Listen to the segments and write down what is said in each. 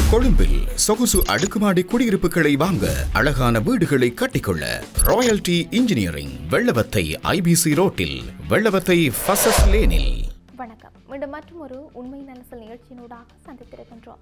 கொழும்பில் சொகுசு அடுக்குமாடி குடியிருப்புகளை வாங்க அழகான வீடுகளை கட்டிக்கொள்ள ராயல்டி இன்ஜினியரிங் வெள்ளவத்தை ஐபிசி ரோட்டில் வெள்ளவத்தை ஃபசஸ் லேனில். வணக்கம். மீண்டும் மற்றும் ஒரு உண்மை நலசல் நிகழ்ச்சியினூடாக சந்தித்திருக்கின்றோம்.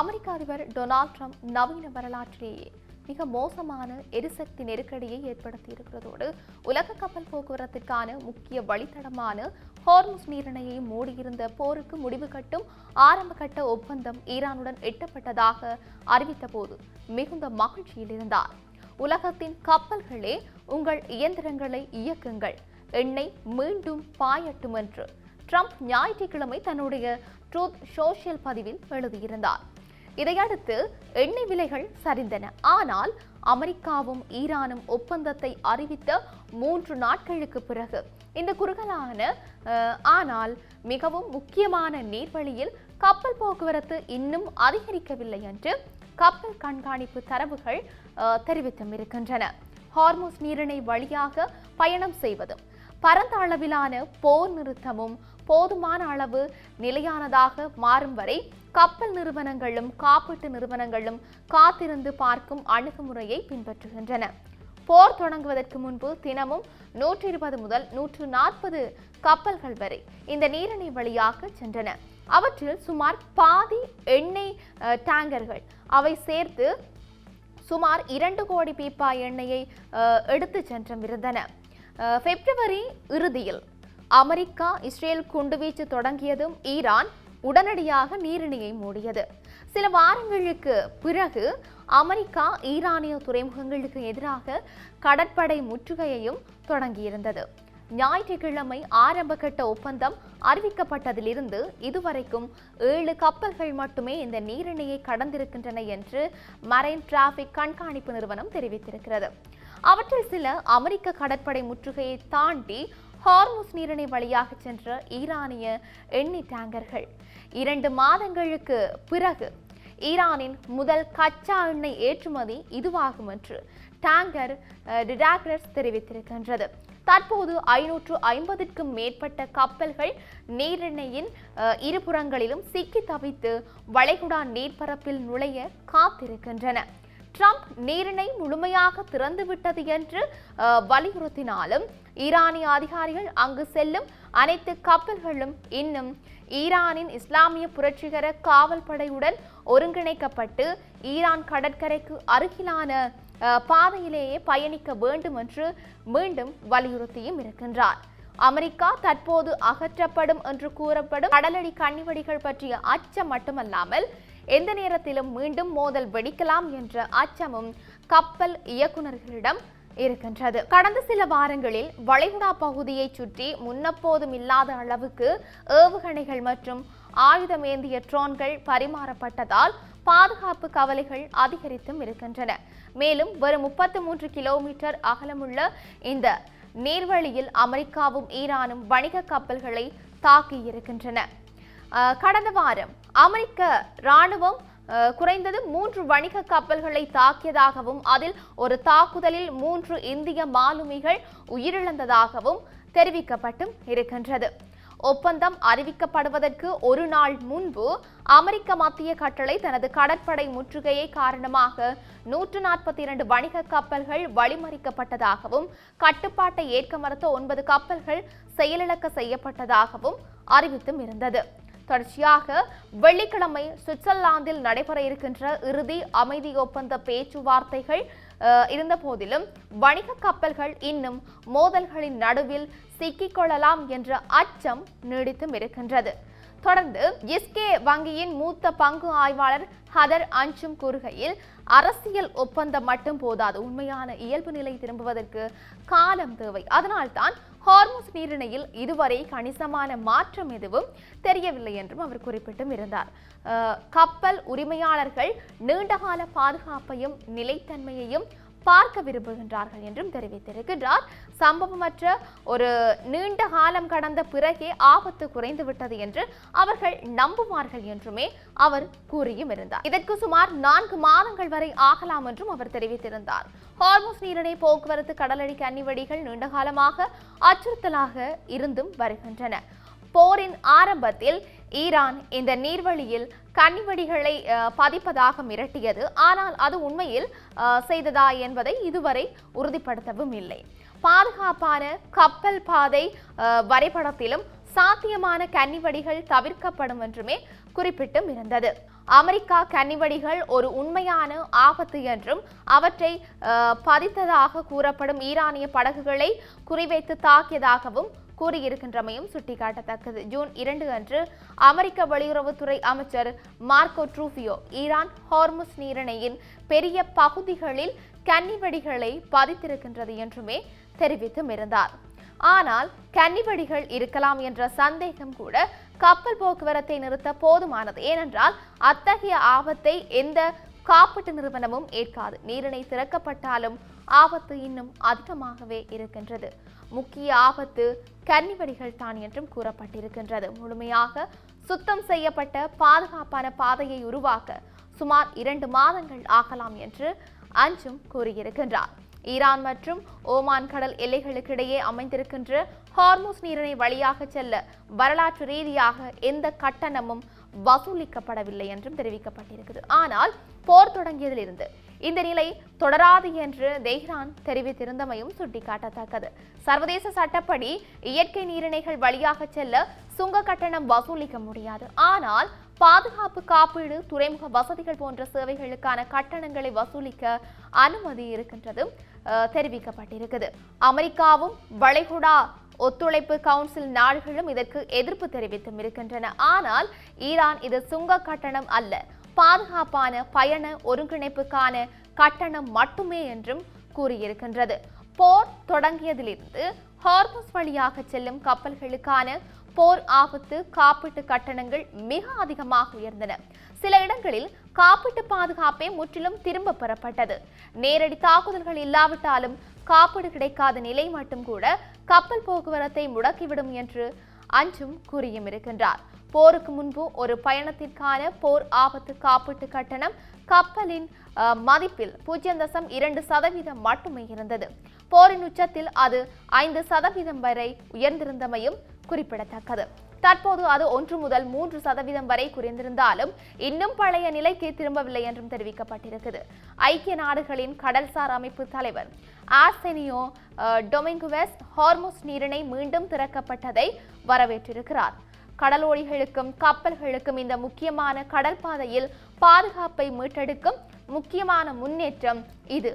அமெரிக்க அதிபர் டொனால்ட் ட்ரம்ப் நவீன வரலாற்றிலேயே மிக மோசமான எரிசக்தி நெருக்கடியை ஏற்படுத்தியிருக்கிறதோடு உலக கப்பல் போக்குவரத்திற்கான முக்கிய வழித்தடமான ஹார்முஸ் நீரிணையை மூடியிருந்த போருக்கு முடிவு கட்டும் ஆரம்ப கட்ட ஒப்பந்தம் ஈரானுடன் எட்டப்பட்டதாக அறிவித்த போது மிகுந்த மகிழ்ச்சியில் இருந்தார். உலகத்தின் கப்பல்களே உங்கள் இயந்திரங்களை இயக்குங்கள், எண்ணெய் மீண்டும் பாயட்டும் என்று ட்ரம்ப் ஞாயிற்றுக்கிழமை தன்னுடைய ட்ரூத் சோஷியல் பதிவில் எழுதியிருந்தார். இதையடுத்து எண்ணெய் விலைகள் சரிந்தன. ஆனால் அமெரிக்காவும் ஈரானும் ஒப்பந்தத்தை அறிவித்த 3 நாட்களுக்கு பிறகு இந்த குறுகலான ஆனால் மிகவும் முக்கியமான நீர்வழியில் கப்பல் போக்குவரத்து இன்னும் அதிகரிக்கவில்லை என்று கப்பல் கண்காணிப்பு தரவுகள் தெரிவித்தும் இருக்கின்றன. ஹார்முஸ் நீரிணை வழியாக பயணம் செய்வதும் பரந்த அளவிலான போர் நிறுத்தமும் போதுமான அளவு நிலையானதாக மாறும் வரை கப்பல் நிறுவனங்களும் காப்பீட்டு நிறுவனங்களும் காத்திருந்து பார்க்கும் அணுகுமுறையை பின்பற்றுகின்றன. போர் தொடங்குவதற்கு முன்பு தினமும் 120 முதல் 140 கப்பல்கள் வரை இந்த நீரிணை வழியாக சென்றன. அவற்றில் சுமார் பாதி எண்ணெய் டேங்கர்கள். அவை சேர்த்து சுமார் 2 கோடி பீப்பா எண்ணெயை எடுத்து சென்றிருந்தன. பிப்ரவரி இறுதியில் அமெரிக்கா இஸ்ரேல் குண்டுவீச்சு தொடங்கியதும் ஈரான் உடனடியாக நீரிணையை மூடியது. சில வாரங்களுக்கு பிறகு அமெரிக்கா ஈரானிய துறைமுகங்களுக்கு எதிராக கடற்படை முற்றுகையையும் தொடங்கியிருந்தது. ஞாயிற்றுக்கிழமை ஆரம்ப கட்ட ஒப்பந்தம் அறிவிக்கப்பட்டதிலிருந்து இதுவரைக்கும் 7 கப்பல்கள் மட்டுமே இந்த நீரிணையை கடந்திருக்கின்றன என்று மரைன் டிராபிக் கண்காணிப்பு நிறுவனம் தெரிவித்திருக்கிறது. அவற்றில் சில அமெரிக்க கடற்படை முற்றுகையை தாண்டி ஹார்முஸ் நீரிணை வழியாக சென்ற ஈரானிய எண்ணெய் டேங்கர்கள். 2 மாதங்களுக்கு பிறகு ஈரானின் முதல் கச்சா எண்ணெய் ஏற்றுமதி இதுவாகும் என்று டேங்கர் டிடாக்டர்ஸ் தெரிவித்திருக்கின்றது. தற்போது 550க்கும் மேற்பட்ட கப்பல்கள் நீரிணையின் இருபுறங்களிலும் சிக்கி தவித்து வளைகுடா நீர்ப்பரப்பில் நுழைய காத்திருக்கின்றன. ட்ரம்ப் நீரிணை முழுமையாக திறந்துவிட்டது என்று வலியுறுத்தினாலும் ஈரானிய அதிகாரிகள் அங்கு செல்லும் அனைத்து கப்பல்களும் இன்னும் ஈரானின் இஸ்லாமிய புரட்சிகர காவல் படையுடன் ஒருங்கிணைக்கப்பட்டு ஈரான் கடற்கரைக்கு அருகிலான பாதையிலேயே பயணிக்க வேண்டும் என்று மீண்டும் வலியுறுத்தியும் இருக்கின்றார். அமெரிக்கா தற்போது அகற்றப்படும் என்று கூறப்படும் கடலடி கண்ணிவெடிகள் பற்றிய அச்சம் மட்டுமல்லாமல் எந்த நேரத்திலும் மீண்டும் மோதல் வெடிக்கலாம் என்ற அச்சமும் கப்பல் இயக்குநர்களிடம் இருக்கின்றது. கடந்த சில வாரங்களில் வளைகுடா பகுதியை சுற்றி முன்னெப்போதும் இல்லாத அளவுக்கு ஏவுகணைகள் மற்றும் ஆயுதமேந்திய ட்ரோன்கள் பரிமாறப்பட்டதால் பாதுகாப்பு கவலைகள் அதிகரித்தும் இருக்கின்றன. மேலும் வரும் 33 கிலோமீட்டர் அகலமுள்ள இந்த நீர்வழியில் அமெரிக்காவும் ஈரானும் வணிக கப்பல்களை தாக்கியிருக்கின்றன. கடந்த வாரம் அமெரிக்க இராணுவம் குறைந்தது 3 வணிக கப்பல்களை தாக்கியதாகவும் அதில் ஒரு தாக்குதலில் 3 இந்திய மாலுமிகள் உயிரிழந்ததாகவும் தெரிவிக்கப்பட்டும் இருக்கின்றது. ஒப்பந்தம் அறிவிக்கப்படுவதற்கு ஒரு நாள் முன்பு அமெரிக்க மத்திய கட்டளை தனது கடற்படை முற்றுகையை காரணமாக 142 வணிக கப்பல்கள் வழிமறிக்கப்பட்டதாகவும் கட்டுப்பாட்டை ஏற்க மறுத்த 9 கப்பல்கள் செயலிழக்க செய்யப்பட்டதாகவும் அறிவித்தும் இருந்தது. தொடர்ச்சியாக வெள்ளிக்கிழமை சுவிட்சர்லாந்தில் நடைபெற இருக்கின்ற இறுதி அமைதி ஒப்பந்த பேச்சுவார்த்தைகள் இருந்த போதிலும் வணிக கப்பல்கள் இன்னும் மோதல்களின் நடுவில் சிக்கிக்கொள்ளலாம் என்ற அச்சம் நீடித்தும் இருக்கின்றது. தொடர்ந்து எஸ்கே வங்கியின் மூத்த பங்கு ஆய்வாளர் ஹதர் அன்சும் கூறுகையில் அரசியல் ஒப்பந்தம் மட்டும் போதாது, உண்மையான இயல்பு நிலை திரும்புவதற்கு காலம் தேவை. அதனால்தான் ஹார்முஸ் நீரிணையில் இதுவரை கணிசமான மாற்றம் எதுவும் தெரியவில்லை என்றும் அவர் குறிப்பிட்டும் இருந்தார். கப்பல் உரிமையாளர்கள் நீண்டகால பாதுகாப்பையும் நிலைத்தன்மையையும் பார்க்க விரும்புகின்றார்கள் என்றும் தெரிவித்திருக்கின்றார். சம்பவமற்ற ஒரு நீண்ட காலம் கடந்த பிறகே ஆபத்து குறைந்துவிட்டது என்று அவர்கள் நம்புவார்கள் என்றுமே அவர் கூறியும் இருந்தார். இதற்கு சுமார் 4 மாதங்கள் வரை ஆகலாம் என்றும் அவர் தெரிவித்திருந்தார். ஹார்முஸ் நீரிணை போக்குவரத்து கடலடி கன்னிவெடிகள் நீண்ட காலமாக அச்சுறுத்தலாக இருந்தும் வருகின்றன. போரின் ஆரம்பத்தில் ஈரான் இந்த நீர்வழியில் கன்னிவெடிகளை பதிப்பதாக மிரட்டியது. ஆனால் அது உண்மையில் செய்ததா என்பதை இதுவரை உறுதிப்படுத்தவும் இல்லை. பாதுகாப்பான கப்பல் பாதை வரைபடத்திலும் சாத்தியமான கன்னிவெடிகள் தவிர்க்கப்படும் என்றுமே குறிப்பிட்டும் இருந்தது. அமெரிக்கா கன்னிவெடிகள் ஒரு உண்மையான ஆபத்து என்றும் அவற்றை பதித்ததாக கூறப்படும் ஈரானிய படகுகளை குறிவைத்து தாக்கியதாகவும் கூறியிருக்கின்றமையும் சுட்டிக்காட்டத்தக்கது. ஜூன் 2 அன்று அமெரிக்க வெளியுறவுத்துறை அமைச்சர் மார்க்கோ ரூபியோ ஈரான் ஹார்முஸ் நீரிணையின் பெரிய பகுதிகளில் கன்னிவெடிகளை பதித்திருக்கின்றது என்றுமே தெரிவித்தும் இருந்தார். ஆனால் கன்னிவெடிகள் இருக்கலாம் என்ற சந்தேகம் கூட கப்பல் போக்குவரத்தை நிறுத்த போதுமானது. ஏனென்றால் அத்தகைய ஆபத்தை எந்த காப்பீட்டு நிறுவனமும் ஏற்காது. நீரிணை திறக்கப்பட்டாலும் ஆபத்து இன்னும் அதிகமாகவே இருக்கின்றது. முக்கிய ஆபத்து கன்னிவெடிகள் தான் என்றும் கூறப்பட்டிருக்கின்றது. முழுமையாக சுத்தம் செய்யப்பட்ட பாதுகாப்பான பாதையை உருவாக்க சுமார் 2 மாதங்கள் ஆகலாம் என்று அஞ்சும் கூறியிருக்கின்றார். ஈரான் மற்றும் ஓமான் கடல் எல்லைகளுக்கிடையே அமைந்திருக்கின்ற ஹார்முஸ் நீரிணை வழியாக செல்ல வரலாற்று ரீதியாக எந்த கட்டணமும் வசூலிக்கப்படவில்லை என்றும் தெரிவிக்கப்பட்டிருக்கிறது. ஆனால் போர் தொடங்கியதிலிருந்து இந்த நிலை தொடராது என்று தெஹ்ரான் தெரிவித்திருந்தமையும் சுட்டிக்காட்டத்தக்கது. சர்வதேச சட்டப்படி இயற்கை நீரிணைகள் வழியாக செல்ல சுங்க கட்டணம் வசூலிக்க முடியாது. ஆனால் பாதுகாப்பு காப்பீடு, துறைமுக வசதிகள் போன்ற சேவைகளுக்கான கட்டணங்களை வசூலிக்க அனுமதி இருக்கின்றது தெரிவிக்கப்பட்டிருக்கிறது. அமெரிக்காவும் வளைகுடா ஒத்துழைப்பு கவுன்சில் நாடுகளும் இதற்கு எதிர்ப்பு தெரிவித்தும் இருக்கின்றன. ஆனால் ஈரான் இது சுங்க கட்டணம் அல்ல, பாதுகாப்பான பயண ஒருங்கிணைப்புக்கான கட்டணம் மட்டுமே என்றும் கூறியிருக்கின்றது. போர் தொடங்கியதிலிருந்து ஹார்முஸ் வழியாக செல்லும் கப்பல்களுக்கான போர் ஆபத்து காப்பீட்டு கட்டணங்கள் மிக அதிகமாக உயர்ந்தன. சில இடங்களில் காப்பீட்டு பாதுகாப்பே முற்றிலும் திரும்ப பெறப்பட்டது. நேரடி தாக்குதல்கள் இல்லாவிட்டாலும் காப்பீடு கிடைக்காத நிலை மட்டும் கூட கப்பல் போக்குவரத்தை முடக்கிவிடும் என்று அஞ்சும் கூறியும் இருக்கின்றார். போருக்கு முன்பு ஒரு பயணத்திற்கான போர் ஆபத்து காப்பீட்டு கட்டணம் கப்பலின் மதிப்பில் 0.2% மட்டுமே இருந்தது. போரின் உச்சத்தில் அது 5% வரை உயர்ந்திருந்தமையும் குறிப்பிடத்தக்கது. தற்போது அது 1 முதல் 3% வரை குறைந்திருந்தாலும் இன்னும் பழைய நிலைக்கு திரும்பவில்லை என்றும் தெரிவிக்கப்பட்டிருக்கிறது. ஐக்கிய நாடுகளின் கடல்சார் அமைப்பு தலைவர் ஆர்செனியோ டொமிங்குவெஸ் ஹார்முஸ் நீரிணை மீண்டும் திறக்கப்பட்டதை வரவேற்றிருக்கிறார். கடலோடிகளுக்கும் கப்பல்களுக்கும் இந்த முக்கியமான கடல் பாதையில் பாதுகாப்பை மீட்டெடுக்கும் முக்கியமான முன்னேற்றம் இது.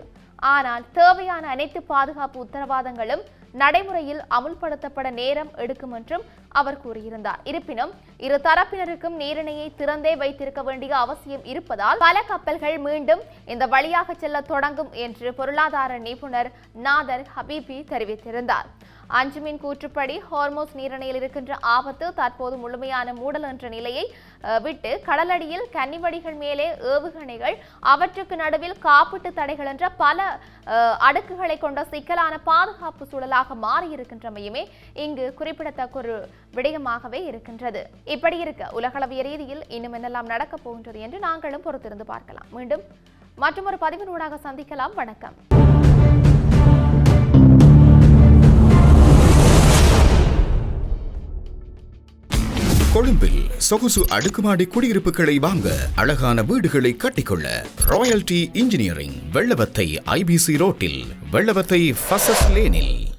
ஆனால் தேவையான அனைத்து பாதுகாப்பு உத்தரவாதங்களும் நடைமுறையில் அமுல்படுத்தப்பட நேரம் எடுக்கும் என்றும் அவர் கூறியிருந்தார். இருப்பினும் இரு தரப்பினருக்கும் நீரிணையை திறந்தே வைத்திருக்க வேண்டிய அவசியம் இருப்பதால் பல கப்பல்கள் மீண்டும் இந்த வழியாக செல்ல தொடங்கும் என்று பொருளாதார நிபுணர் நாதர் ஹபீபி தெரிவித்திருந்தார். அஞ்சுமின் கூற்றுப்படி ஹார்முஸ் நீரிணையில் இருக்கின்ற ஆபத்து தற்போது முழுமையான மூடல் என்ற நிலையை விட்டு கடலடியில் கன்னிவெடிகள் மேலே ஏவுகணைகள், அவற்றுக்கு நடுவில் காப்பீட்டு தடைகள் என்ற பல அடுக்குகளை கொண்ட சிக்கலான பாதுகாப்பு சூழலாக மாறியிருக்கின்றமையுமே இங்கு குறிப்பிடத்தக்க ஒரு விடயமாகவே இருக்கின்றது. இப்படி இருக்க உலகளவிய ரீதியில் இன்னும் என்னெல்லாம் நடக்கப் போகின்றது என்று நாங்களும் பொறுத்திருந்து பார்க்கலாம். மீண்டும் மற்றொரு பதிவினூடாக சந்திக்கலாம். வணக்கம். கொழும்பில் சொகுசு அடுக்குமாடி குடியிருப்புகளை வாங்க, அழகான வீடுகளை கட்டிக்கொள்ள ராயல்டி இன்ஜினியரிங் வெள்ளவத்தை IBC ரோட்டில், வெள்ளவத்தை ஃபசஸ் லேனில்.